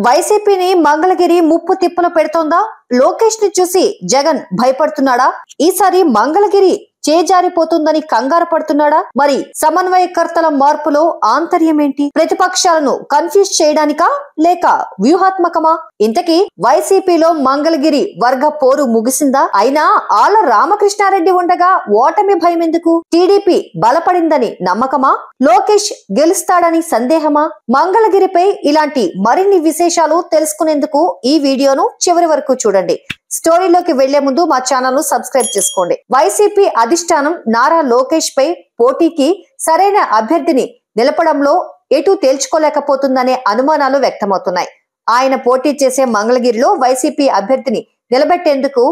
వైసీపీని మంగళగిరి ముప్పు తిప్పలు పెడుతోందా? లోకేష్ ని చూసి జగన్ భయపడుతున్నాడా? ఈసారి మంగళగిరి చేజారిపోతుందని కంగారు పడుతున్నాడా? మరి సమన్వయకర్తల మార్పులో ఆంతర్యం ఏంటి? ప్రతిపక్షాలను కన్ఫ్యూజ్ చేయడానికా లేక వ్యూహాత్మకమా? ఇంతకీ వైసీపీలో మంగళగిరి వర్గ పోరు ముగిసిందా? అయినా ఆళ్ల రామకృష్ణారెడ్డి ఉండగా ఓటమి భయం ఎందుకు? టీడీపీ బలపడిందని నమ్మకమా? లోకేష్ గెలుస్తాడని సందేహమా? మంగళగిరిపై ఇలాంటి మరిన్ని విశేషాలు తెలుసుకునేందుకు ఈ వీడియోను చివరి వరకు చూడండి. స్టోరీలోకి వెళ్లే ముందు మా ఛానల్ ను సబ్స్క్రైబ్ చేసుకోండి. వైసీపీ అధిష్టానం నారా లోకేష్ పై పోటీకి సరైన అభ్యర్థిని నిలపడంలో ఎటు తేల్చుకోలేకపోతుందనే అనుమానాలు వ్యక్తమవుతున్నాయి. ఆయన పోటీ చేసే మంగళగిరిలో వైసీపీ అభ్యర్థిని నిలబెట్టేందుకు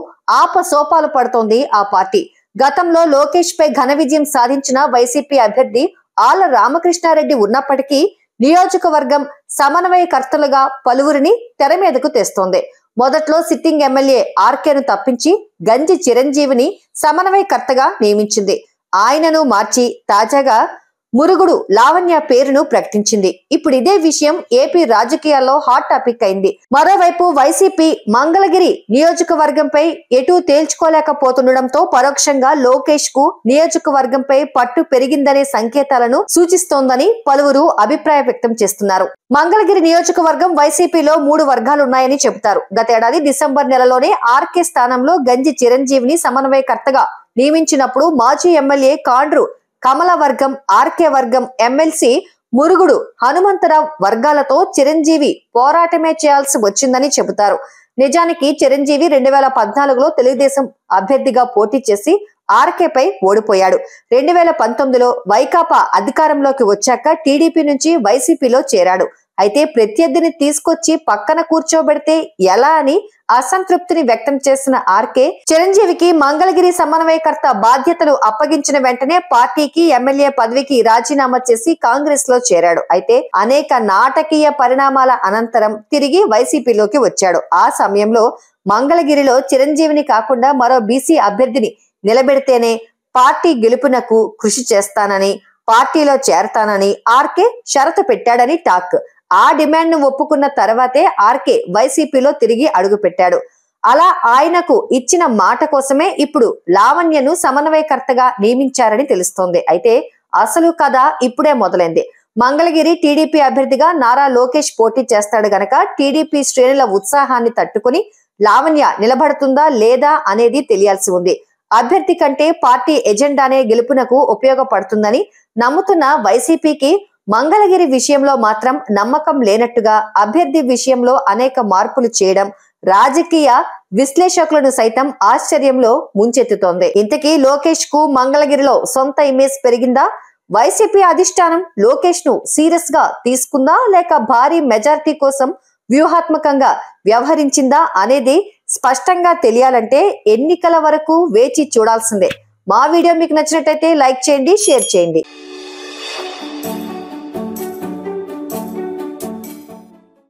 ఆపసోపాలు పడుతోంది ఆ పార్టీ. గతంలో లోకేష్ పై ఘన విజయం సాధించిన వైసీపీ అభ్యర్థి ఆళ్ల రామకృష్ణారెడ్డి ఉన్నప్పటికీ నియోజకవర్గం సమన్వయకర్తలుగా పలువురిని తెర మీదకు తెస్తోంది. మొదట్లో సిట్టింగ్ ఎమ్మెల్యే ఆర్కేను తప్పించి గంజి చిరంజీవిని సమన్వయకర్తగా నియమించింది. ఆయనను మార్చి తాజాగా మురుగుడు లావణ్య పేరును ప్రకటించింది. ఇప్పుడు ఇదే విషయం ఏపీ రాజకీయాల్లో హాట్ టాపిక్ అయింది. మరోవైపు వైసీపీ మంగళగిరి నియోజకవర్గంపై ఎటూ తేల్చుకోలేకపోతుండటంతో పరోక్షంగా లోకేష్ కు నియోజకవర్గంపై పట్టు పెరిగిందనే సంకేతాలను సూచిస్తోందని పలువురు అభిప్రాయం వ్యక్తం చేస్తున్నారు. మంగళగిరి నియోజకవర్గం వైసీపీలో 3 వర్గాలున్నాయని చెబుతారు. గతేడాది డిసెంబర్ నెలలోనే ఆర్కే స్థానంలో గంజి చిరంజీవిని సమన్వయకర్తగా నియమించినప్పుడు మాజీ ఎమ్మెల్యే కాండ్రు కమల వర్గం, ఆర్కే వర్గం ఎమ్మెల్సీ మురుగుడు హనుమంతరావు వర్గాలతో చిరంజీవి పోరాటమే చేయాల్సి వచ్చిందని చెబుతారు. నిజానికి చిరంజీవి 2014లో తెలుగుదేశం అభ్యర్థిగా పోటీ చేసి ఆర్కేపై ఓడిపోయాడు. 2019లో వైకాపా అధికారంలోకి వచ్చాక టీడీపీ నుంచి వైసీపీలో చేరాడు. అయితే ప్రత్యర్థిని తీసుకొచ్చి పక్కన కూర్చోబెడితే ఎలా అని అసంతృప్తిని వ్యక్తం చేసిన ఆర్కే చిరంజీవికి మంగళగిరి సమన్వయకర్త బాధ్యతలు అప్పగించిన వెంటనే పార్టీకి ఎమ్మెల్యే పదవికి రాజీనామా చేసి కాంగ్రెస్ లో చేరాడు. అయితే అనేక నాటకీయ పరిణామాల అనంతరం తిరిగి వైసీపీలోకి వచ్చాడు. ఆ సమయంలో మంగళగిరిలో చిరంజీవిని కాకుండా మరో బీసీ అభ్యర్థిని నిలబెడితేనే పార్టీ గెలుపునకు కృషి చేస్తానని, పార్టీలో చేరతానని ఆర్కే షరతు పెట్టాడని టాక్. ఆ డిమాండ్ ను ఒప్పుకున్న తర్వాతే ఆర్కే వైసీపీలో తిరిగి అడుగుపెట్టాడు. అలా ఆయనకు ఇచ్చిన మాట కోసమే ఇప్పుడు లావణ్యను సమన్వయకర్తగా నియమించారని తెలుస్తోంది. అయితే అసలు కథ ఇప్పుడే మొదలైంది. మంగళగిరి టీడీపీ అభ్యర్థిగా నారా లోకేష్ పోటీ చేస్తాడు గనక టీడీపీ శ్రేణుల ఉత్సాహాన్ని తట్టుకుని లావణ్య నిలబడుతుందా లేదా అనేది తెలియాల్సి ఉంది. అభ్యర్థి కంటే పార్టీ ఎజెండానే గెలుపునకు ఉపయోగపడుతుందని నమ్ముతున్న వైసీపీకి మంగళగిరి విషయంలో మాత్రం నమ్మకం లేనట్టుగా అభ్యర్థి విషయంలో అనేక మార్పులు చేయడం రాజకీయ విశ్లేషకులను సైతం ఆశ్చర్యంలో ముంచెత్తుతోంది. ఇంతకీ లోకేష్ కు మంగళగిరిలో సొంత ఇమేజ్ పెరిగిందా? వైసీపీ అధిష్టానం లోకేష్ ను సీరియస్ గా తీసుకుందా లేక భారీ మెజారిటీ కోసం వ్యూహాత్మకంగా వ్యవహరించిందా అనేది స్పష్టంగా తెలియాలంటే ఎన్నికల వరకు వేచి చూడాల్సిందే. మా వీడియో మీకు నచ్చినట్లయితే లైక్ చేయండి, షేర్ చేయండి.